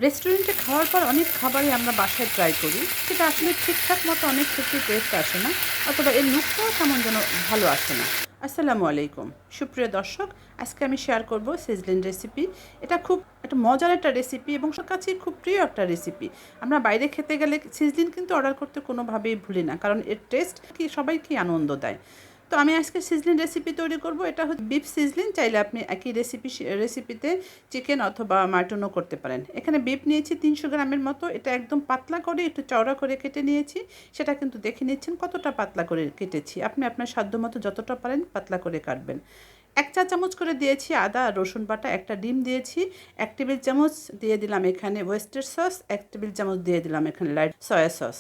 রেস্টুরেন্টে খাওয়ার পর অনেক খাবারই আমরা বাসায় ট্রাই করি, সেটা আসলে ঠিকঠাক মতো অনেক ক্ষেত্রে টেস্ট আসে না, অথবা এর লুকটাও তেমন যেন ভালো আসে না। আসসালামু আলাইকুম সুপ্রিয় দর্শক, আজকে আমি শেয়ার করব সিজলিং রেসিপি। এটা খুব একটা মজার একটা রেসিপি এবং সবার কাছে খুব প্রিয় একটা রেসিপি। আমরা বাইরে খেতে গেলে সিজলিং কিন্তু অর্ডার করতে কোনোভাবেই ভুলি না, কারণ এর টেস্ট কি সবাইকে আনন্দ দেয়। তো আমি আজকে সিজলিং রেসিপি তৈরি করব। এটা হচ্ছে বিফ সিজলিং। চাইলে আপনি একই রেসিপিতে চিকেন অথবা মাটনও করতে পারেন। এখানে বিফ নিয়েছি 300 গ্রামের মতো। এটা একদম পাতলা করে একটু চওড়া করে কেটে নিয়েছি। সেটা কিন্তু দেখে নিচ্ছেন কতটা পাতলা করে কেটেছি। আপনি আপনার সাধ্য মতো যতটা পারেন পাতলা করে কাটবেন। 1 চা চামচ করে দিয়েছি আদা আর রসুন বাটা, একটা ডিম দিয়েছি, 1 টেবিল চামচ দিয়ে দিলাম এখানে ওয়েস্টার সস, 1 টেবিল চামচ দিয়ে দিলাম এখানে লাইট সয়া সস,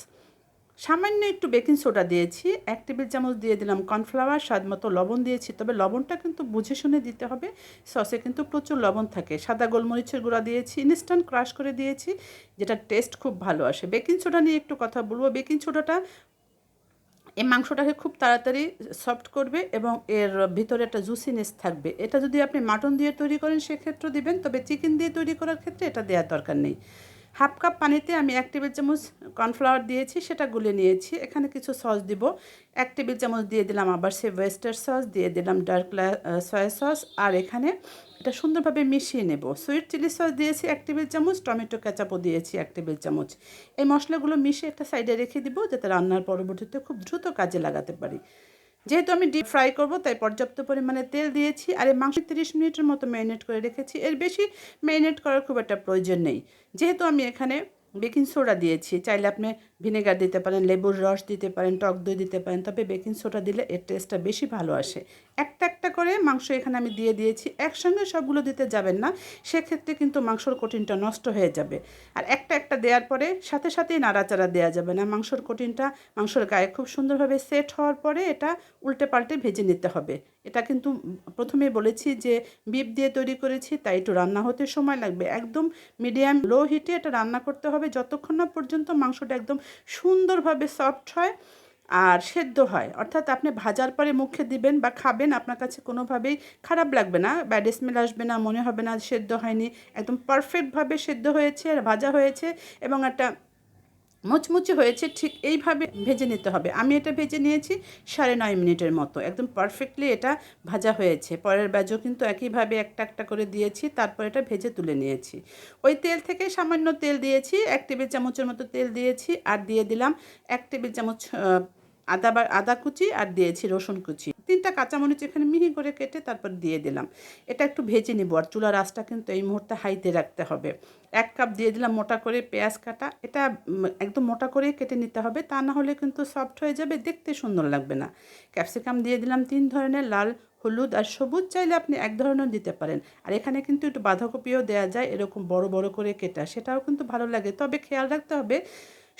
সামান্য একটু বেকিং সোডা দিয়েছি, 1 টেবিল চামচ দিয়ে দিলাম কর্নফ্লাওয়ার, স্বাদ মতো লবণ দিয়েছি, তবে লবণটা কিন্তু বুঝে শুনে দিতে হবে। সসে কিন্তু প্রচুর লবণ থাকে। সাদা গোলমরিচের গুঁড়া দিয়েছি, ইনস্ট্যান্ট ক্রাশ করে দিয়েছি, যেটা টেস্ট খুব ভালো আসে। বেকিং সোডা নিয়ে একটু কথা বলবো। বেকিং সোডাটা এই মাংসটাকে খুব তাড়াতাড়ি সফট করবে এবং এর ভিতরে একটা জুসিনেস থাকবে। এটা যদি আপনি মাটন দিয়ে তৈরি করেন সেক্ষেত্রে দিবেন, তবে চিকেন দিয়ে তৈরি করার ক্ষেত্রে এটা দেওয়ার দরকার নেই। 1/2 কাপ পানিতে আমি 1 টেবিল চামচ কর্নফ্লাওয়ার দিয়েছি, সেটা গুলে নিয়েছি। এখানে কিছু সস দিব। 1 টেবিল চামচ দিয়ে দিলাম আবার সে ওয়েস্টার সস, দিয়ে দিলাম ডার্ক সয়া সস, আর এখানে এটা সুন্দরভাবে মিশিয়ে নেব। সুইট চিলি সস দিয়েছি 1 টেবিল চামচ, টমেটো কেচাপও দিয়েছি 1 টেবিল চামচ। এই মশলাগুলো মিশিয়ে একটা সাইডে রেখে দিব, যাতে রান্নার পরবর্তীতে খুব দ্রুত কাজে লাগাতে পারি। যেহেতু আমি ডিপ ফ্রাই করব, তাই পর্যাপ্ত পরিমাণে তেল দিয়েছি। আর এই মাংস 30 মিনিটের মতো ম্যারিনেট করে রেখেছি। এর বেশি ম্যারিনেট করার খুব একটা প্রয়োজন নেই। যেহেতু আমি এখানে বেকিং সোডা দিয়েছি, চাইলে আপনি ভিনেগার দিতে পারেন, লেবুর রস দিতে পারেন, টক দই দিতে পারেন, তবে বেকিং সোডা দিলে এর টেস্টটা বেশি ভালো আসে। একটা একটা করে মাংস এখানে আমি দিয়ে দিয়েছি। একসঙ্গে সবগুলো দিতে যাবেন না, সেক্ষেত্রে কিন্তু মাংসর কোটিনটা নষ্ট হয়ে যাবে। আর একটা একটা দেওয়ার পরে সাথে সাথেই নাড়াচাড়া দেওয়া যাবে না। মাংসর কোটিনটা মাংসর গায়ে খুব সুন্দরভাবে সেট হওয়ার পরে এটা উল্টে পাল্টে ভেজে নিতে হবে। এটা কিন্তু প্রথমেই বলেছি যে বিফ দিয়ে তৈরি করেছি, তাই একটু রান্না হতে সময় লাগবে। একদম মিডিয়াম লো হিটে এটা রান্না করতে হবে, যতক্ষণ না পর্যন্ত মাংসটা একদম সুন্দরভাবে সফট হয় আর সেদ্ধ হয়। অর্থাৎ আপনি ভাজার পরে মুখে দিবেন বা খাবেন, আপনার কাছে কোনোভাবেই খারাপ লাগবে না, ব্যাড স্মেল আসবে না, মনে হবে না সেদ্ধ হয়নি। একদম পারফেক্টভাবে সেদ্ধ হয়েছে আর ভাজা হয়েছে এবং একটা মুচমুচে হয়েছে। ঠিক এইভাবে ভেজে নিতে হবে। আমি এটা ভেজে নিয়েছি 9.5 মিনিটের মতো। একদম পারফেক্টলি এটা ভাজা হয়েছে। পরের ব্যাচও কিন্তু একইভাবে একটা একটা করে দিয়েছি, তারপর এটা ভেজে তুলে নিয়েছি। ওই তেল থেকে সামান্য তেল দিয়েছি, 1 টেবিল চামচের মতো তেল দিয়েছি, আর দিয়ে দিলাম 1 টেবিল চামচ আদা কুচি, আর দিয়েছি রসুন কুচি। 3টা কাঁচামরিচ এখানে মিহি করে কেটে তারপর দিয়ে দিলাম। এটা একটু ভেজে নিব, আর চুলার আঁচটা কিন্তু এই মুহূর্তে হাইতে রাখতে হবে। 1 কাপ দিয়ে দিলাম মোটা করে পেঁয়াজ কাটা। এটা একদম মোটা করে কেটে নিতে হবে, তা না হলে কিন্তু সফট হয়ে যাবে, দেখতে সুন্দর লাগবে না। ক্যাপসিকাম দিয়ে দিলাম 3 ধরনের, লাল, হলুদ আর সবুজ, চাইলে আপনি 1 ধরনের দিতে পারেন। আর এখানে কিন্তু একটু বাঁধাকপিও দেওয়া যায়, এরকম বড় বড় করে কেটা, সেটাও কিন্তু ভালো লাগে। তবে খেয়াল রাখতে হবে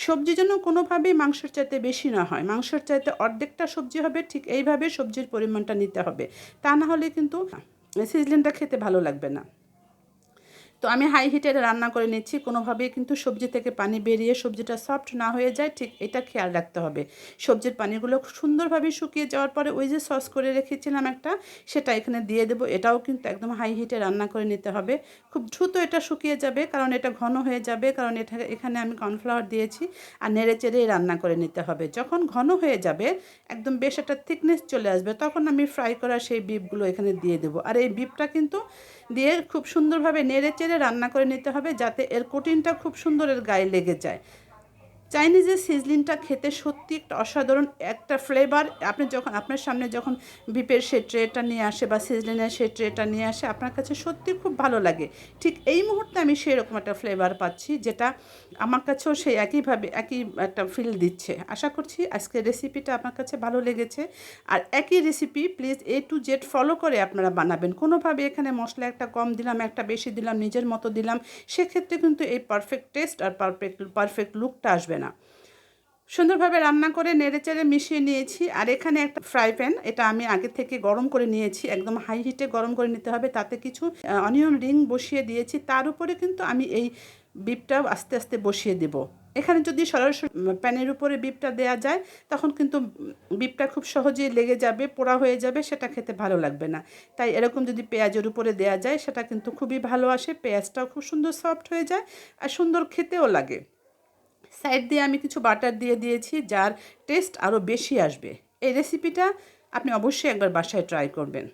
সবজি যেন কোনোভাবেই মাংসের চাইতে বেশি না হয়। মাংসের চাইতে অর্ধেকটা সবজি হবে, ঠিক এইভাবে সবজির পরিমাণটা নিতে হবে, তা না হলে কিন্তু সিজলিংটা খেতে ভালো লাগবে না। তো আমি হাই হিটে রান্না করে নিচ্ছি, কোনোভাবেই কিন্তু সবজি থেকে পানি বেরিয়ে সবজিটা সফট না হয়ে যায়, ঠিক এটা খেয়াল রাখতে হবে। সবজির পানিগুলো সুন্দরভাবে শুকিয়ে যাওয়ার পরে ওই যে সস করে রেখেছিলাম একটা, সেটা এখানে দিয়ে দেবো। এটাও কিন্তু একদম হাই হিটে রান্না করে নিতে হবে। খুব দ্রুত এটা শুকিয়ে যাবে, কারণ এটা ঘন হয়ে যাবে, কারণ এখানে আমি কর্নফ্লাওয়ার দিয়েছি। আর নেড়ে চেড়েই রান্না করে নিতে হবে। যখন ঘন হয়ে যাবে, একদম বেশ একটা থিকনেস চলে আসবে, তখন আমি ফ্রাই করা সেই বিফগুলো এখানে দিয়ে দেবো। আর এই বিফটা কিন্তু দিয়ে খুব সুন্দরভাবে নেড়ে চেড়ে রান্না করে নিতে হবে, যাতে এর কোটিনটা খুব সুন্দর এর গায়ে লেগে যায়। চাইনিজের সিজলিংটা খেতে সত্যি একটা অসাধারণ একটা ফ্লেভার। আপনি যখন আপনার সামনে যখন বিপের সে ট্রেটা নিয়ে আসে বা সিজলিংয়ের সে ট্রেটা নিয়ে আসে, আপনার কাছে সত্যি খুব ভালো লাগে। ঠিক এই মুহূর্তে আমি সেরকম একটা ফ্লেভার পাচ্ছি, যেটা আমার কাছেও সেই একইভাবে একই একটা ফিল দিচ্ছে। আশা করছি আজকের রেসিপিটা আপনার কাছে ভালো লেগেছে। আর একই recipe please A to Z follow করে আপনারা বানাবেন। কোনোভাবে এখানে মশলা একটা কম দিলাম, একটা বেশি দিলাম, নিজের মতো দিলাম, সেক্ষেত্রে কিন্তু এই পারফেক্ট টেস্ট আর পারফেক্ট লুকটা আসবে না। সুন্দরভাবে রান্না করে নেড়েচেড়ে মিশিয়ে নিয়েছি। আর এখানে একটা ফ্রাই প্যান, এটা আমি আগে থেকে গরম করে নিয়েছি, একদম হাই হিটে গরম করে নিতে হবে। তাতে কিছু অনিয়ন রিং বসিয়ে দিয়েছি, তার উপরে কিন্তু আমি এই বিফটাও আস্তে আস্তে বসিয়ে দেব। এখানে যদি সরাসরি প্যানের উপরে বিপটা দেওয়া যায় তখন কিন্তু বিপটা খুব সহজেই লেগে যাবে, পোড়া হয়ে যাবে, সেটা খেতে ভালো লাগবে না। তাই এরকম যদি পেঁয়াজের উপরে দেওয়া যায় সেটা কিন্তু খুবই ভালো আসে, পেঁয়াজটাও খুব সুন্দর সফট হয়ে যায় আর সুন্দর খেতেও লাগে। সাইড দিয়ে আমি কিছু বাটার দিয়ে দিয়েছি, যার টেস্ট আরও বেশি আসবে। এই রেসিপিটা আপনি অবশ্যই একবার বাসায় ট্রাই করবেন।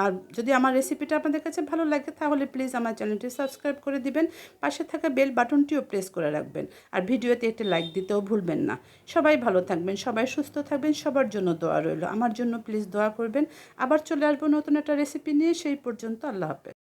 আর যদি আমার রেসিপিটা আপনাদের কাছে ভালো লাগে তাহলে প্লিজ আমার চ্যানেলটি সাবস্ক্রাইব করে দিবেন, পাশে থাকা বেল বাটনটিও প্রেস করে রাখবেন, আর ভিডিওতে একটি লাইক দিতেও ভুলবেন না। সবাই ভালো থাকবেন, সবাই সুস্থ থাকবেন, সবার জন্য দোয়া রইল। আমার জন্য প্লিজ দোয়া করবেন। আবার চলে আসবো নতুন একটা রেসিপি নিয়ে, সেই পর্যন্ত আল্লাহ হাফেজ।